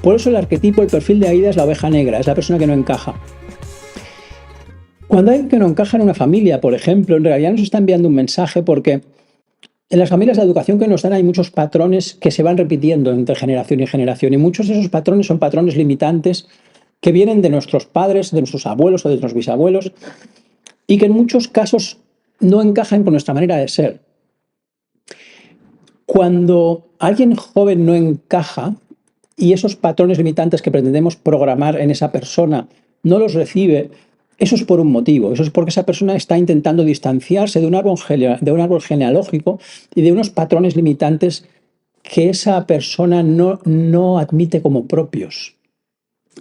Por eso el arquetipo, el perfil de Aida es la oveja negra, es la persona que no encaja. Cuando hay alguien que no encaja en una familia, por ejemplo, en realidad nos está enviando un mensaje porque en las familias de educación que nos dan hay muchos patrones que se van repitiendo entre generación y generación y muchos de esos patrones son patrones limitantes que vienen de nuestros padres, de nuestros abuelos o de nuestros bisabuelos y que en muchos casos no encajan con nuestra manera de ser. Cuando alguien joven no encaja y esos patrones limitantes que pretendemos programar en esa persona no los recibe, eso es por un motivo, eso es porque esa persona está intentando distanciarse de un árbol genealógico y de unos patrones limitantes que esa persona no admite como propios.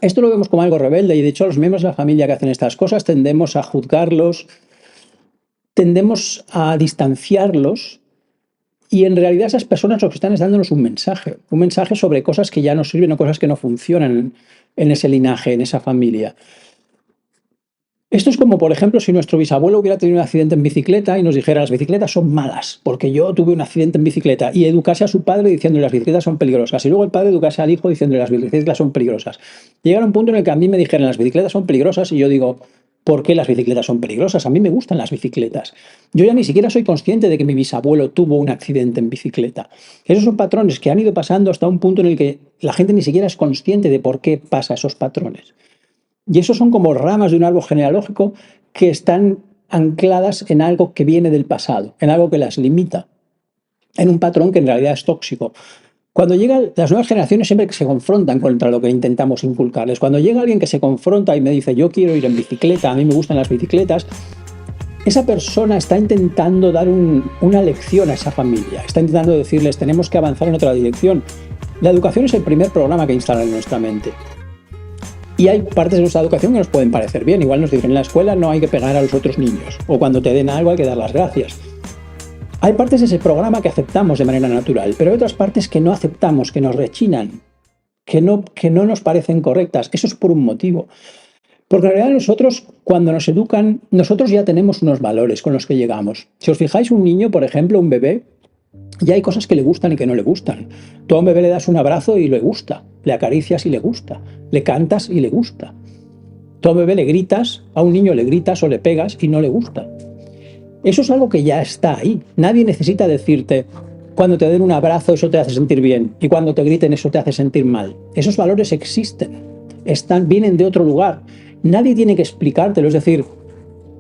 Esto lo vemos como algo rebelde y de hecho los miembros de la familia que hacen estas cosas tendemos a juzgarlos, tendemos a distanciarlos y en realidad esas personas lo que están es dándonos un mensaje sobre cosas que ya no sirven o cosas que no funcionan en ese linaje, en esa familia. Esto es como, por ejemplo, si nuestro bisabuelo hubiera tenido un accidente en bicicleta y nos dijera las bicicletas son malas porque yo tuve un accidente en bicicleta y educase a su padre diciéndole las bicicletas son peligrosas y luego el padre educase al hijo diciéndole las bicicletas son peligrosas. Llega un punto en el que a mí me dijeran las bicicletas son peligrosas y yo digo, ¿por qué las bicicletas son peligrosas? A mí me gustan las bicicletas. Yo ya ni siquiera soy consciente de que mi bisabuelo tuvo un accidente en bicicleta. Esos son patrones que han ido pasando hasta un punto en el que la gente ni siquiera es consciente de por qué pasa esos patrones. Y esos son como ramas de un árbol genealógico que están ancladas en algo que viene del pasado, en algo que las limita, en un patrón que en realidad es tóxico. Cuando llegan las nuevas generaciones siempre se confrontan contra lo que intentamos inculcarles. Cuando llega alguien que se confronta y me dice yo quiero ir en bicicleta, a mí me gustan las bicicletas, esa persona está intentando dar una lección a esa familia, está intentando decirles tenemos que avanzar en otra dirección. La educación es el primer programa que instalan en nuestra mente. Y hay partes de nuestra educación que nos pueden parecer bien. Igual nos dicen en la escuela no hay que pegar a los otros niños. O cuando te den algo hay que dar las gracias. Hay partes de ese programa que aceptamos de manera natural, pero hay otras partes que no aceptamos, que nos rechinan, que no nos parecen correctas. Eso es por un motivo. Porque en realidad nosotros, cuando nos educan, nosotros ya tenemos unos valores con los que llegamos. Si os fijáis, un niño, por ejemplo, un bebé, ya hay cosas que le gustan y que no le gustan. Tú a un bebé le das un abrazo y le gusta, le acaricias y le gusta, le cantas y le gusta. Tú a un bebé le gritas, a un niño le gritas o le pegas y no le gusta. Eso es algo que ya está ahí. Nadie necesita decirte, cuando te den un abrazo eso te hace sentir bien y cuando te griten eso te hace sentir mal. Esos valores existen, vienen de otro lugar. Nadie tiene que explicártelo, es decir,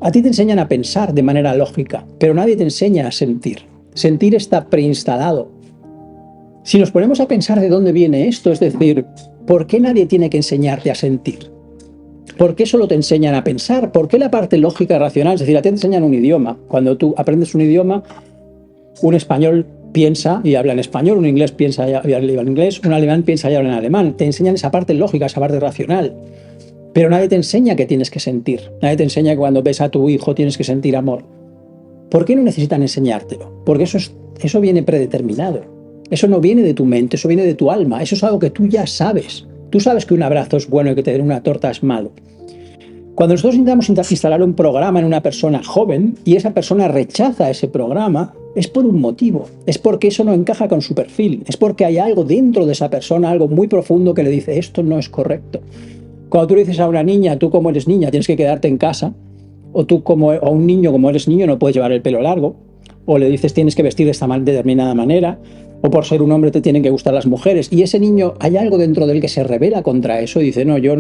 a ti te enseñan a pensar de manera lógica, pero nadie te enseña a sentir. Sentir está preinstalado. Si nos ponemos a pensar de dónde viene esto, es decir, ¿por qué nadie tiene que enseñarte a sentir? ¿Por qué solo te enseñan a pensar? ¿Por qué la parte lógica y racional? Es decir, a ti te enseñan un idioma. Cuando tú aprendes un idioma, un español piensa y habla en español, un inglés piensa y habla en inglés, un alemán piensa y habla en alemán. Te enseñan esa parte lógica, esa parte racional. Pero nadie te enseña que tienes que sentir. Nadie te enseña que cuando ves a tu hijo tienes que sentir amor. ¿Por qué no necesitan enseñártelo? Porque eso viene predeterminado. Eso no viene de tu mente, eso viene de tu alma. Eso es algo que tú ya sabes. Tú sabes que un abrazo es bueno y que te den una torta es malo. Cuando nosotros intentamos instalar un programa en una persona joven y esa persona rechaza ese programa, es por un motivo. Es porque eso no encaja con su perfil. Es porque hay algo dentro de esa persona, algo muy profundo que le dice esto no es correcto. Cuando tú le dices a una niña, tú como eres niña tienes que quedarte en casa, o tú a un niño como eres niño no puedes llevar el pelo largo, o le dices tienes que vestir de esta determinada manera, o por ser un hombre te tienen que gustar las mujeres, y ese niño hay algo dentro de él que se rebela contra eso y dice no, yo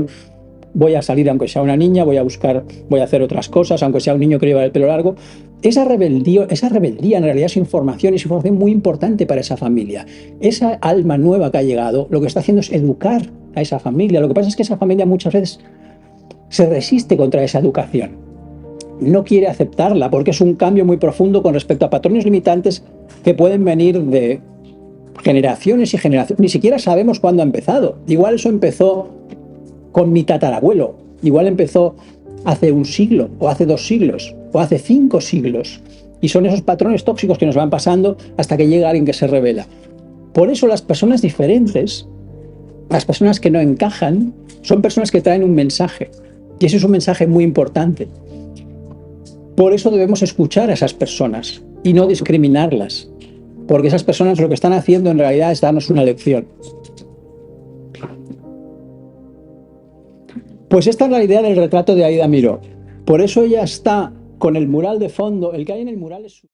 voy a salir aunque sea una niña, voy a hacer otras cosas, aunque sea un niño que lleva el pelo largo. Esa rebeldía en realidad es información muy importante para esa familia. Esa alma nueva que ha llegado, lo que está haciendo es educar a esa familia. Lo que pasa es que esa familia muchas veces se resiste contra esa educación. No quiere aceptarla porque es un cambio muy profundo con respecto a patrones limitantes que pueden venir de generaciones y generaciones. Ni siquiera sabemos cuándo ha empezado. Igual eso empezó con mi tatarabuelo. Igual empezó hace un siglo, o hace 2 siglos, o hace 5 siglos. Y son esos patrones tóxicos que nos van pasando hasta que llega alguien que se revela. Por eso las personas diferentes, las personas que no encajan, son personas que traen un mensaje. Y ese es un mensaje muy importante. Por eso debemos escuchar a esas personas y no discriminarlas. Porque esas personas lo que están haciendo en realidad es darnos una lección. Pues esta es la idea del retrato de Aida Miró. Por eso ella está con el mural de fondo. El que hay en el mural es